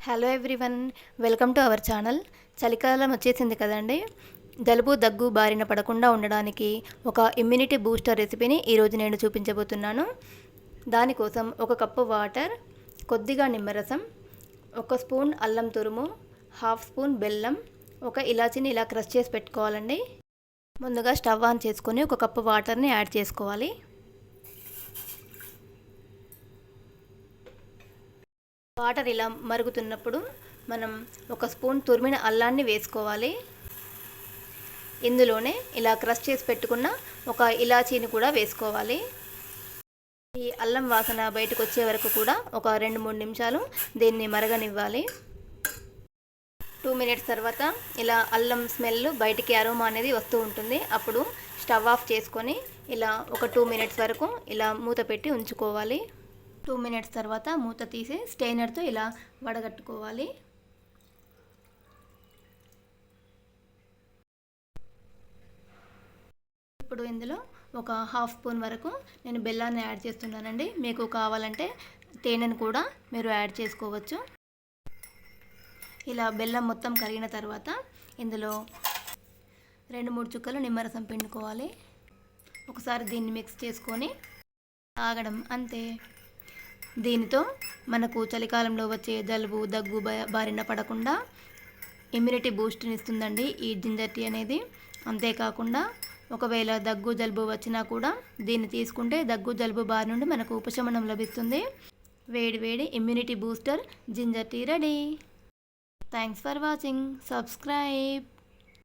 Hello everyone, welcome to our channel. చలికాలం వచ్చేసింది కదండి. జలుబు దగ్గు బారిన పడకుండా ఉండడానికి ఒక ఇమ్యూనిటీ బూస్టర్ రెసిపీని ఈరోజు నేను చూపించబోతున్నాను. దానికోసం ఒక కప్పు వాటర్, కొద్దిగా నిమ్మరసం, ఒక స్పూన్ అల్లం తురుము, హాఫ్ స్పూన్ బెల్లం, ఒక ఇలాచీని ఇలా క్రష్ చేసి పెట్టుకోవాలండి. ముందుగా స్టవ్ ఆన్ చేసుకొని ఒక కప్పు వాటర్ని యాడ్ చేసుకోవాలి. వాటర్ ఇలా మరుగుతున్నప్పుడు మనం ఒక స్పూన్ తురిమిన అల్లాన్ని వేసుకోవాలి. ఇందులోనే ఇలా క్రష్ చేసి పెట్టుకున్న ఒక ఇలాచీని కూడా వేసుకోవాలి. ఈ అల్లం వాసన బయటకు వచ్చే వరకు కూడా ఒక 2-3 నిమిషాలు దీన్ని మరగనివ్వాలి. 2 మినిట్స్ తర్వాత ఇలా అల్లం స్మెల్ బయటికి అరోమా అనేది వస్తూ ఉంటుంది. అప్పుడు స్టవ్ ఆఫ్ చేసుకొని ఇలా ఒక 2 మినిట్స్ వరకు ఇలా మూత పెట్టి ఉంచుకోవాలి. 2 మినిట్స్ తర్వాత మూత తీసి స్టెయినర్తో ఇలా వడగట్టుకోవాలి. ఇప్పుడు ఇందులో ఒక హాఫ్ స్పూన్ వరకు నేను బెల్లాన్ని యాడ్ చేస్తున్నానండి. మీకు కావాలంటే తేనెను కూడా మీరు యాడ్ చేసుకోవచ్చు. ఇలా బెల్లం మొత్తం కరిగిన తర్వాత ఇందులో 2-3 చుక్కలు నిమ్మరసం పిండుకోవాలి. ఒకసారి దీన్ని మిక్స్ చేసుకొని తాగడం అంతే. దీనితో మనకు చలికాలంలో వచ్చే జలుబు దగ్గు బారిన పడకుండా ఇమ్యూనిటీ బూస్ట్ని ఇస్తుందండి ఈ జింజర్ టీ అనేది. అంతేకాకుండా ఒకవేళ దగ్గు జలుబు వచ్చినా కూడా దీన్ని తీసుకుంటే దగ్గు జలుబు బారి నుండి మనకు ఉపశమనం లభిస్తుంది. వేడి వేడి immunity booster ginger tea ready. Thanks for watching. Subscribe.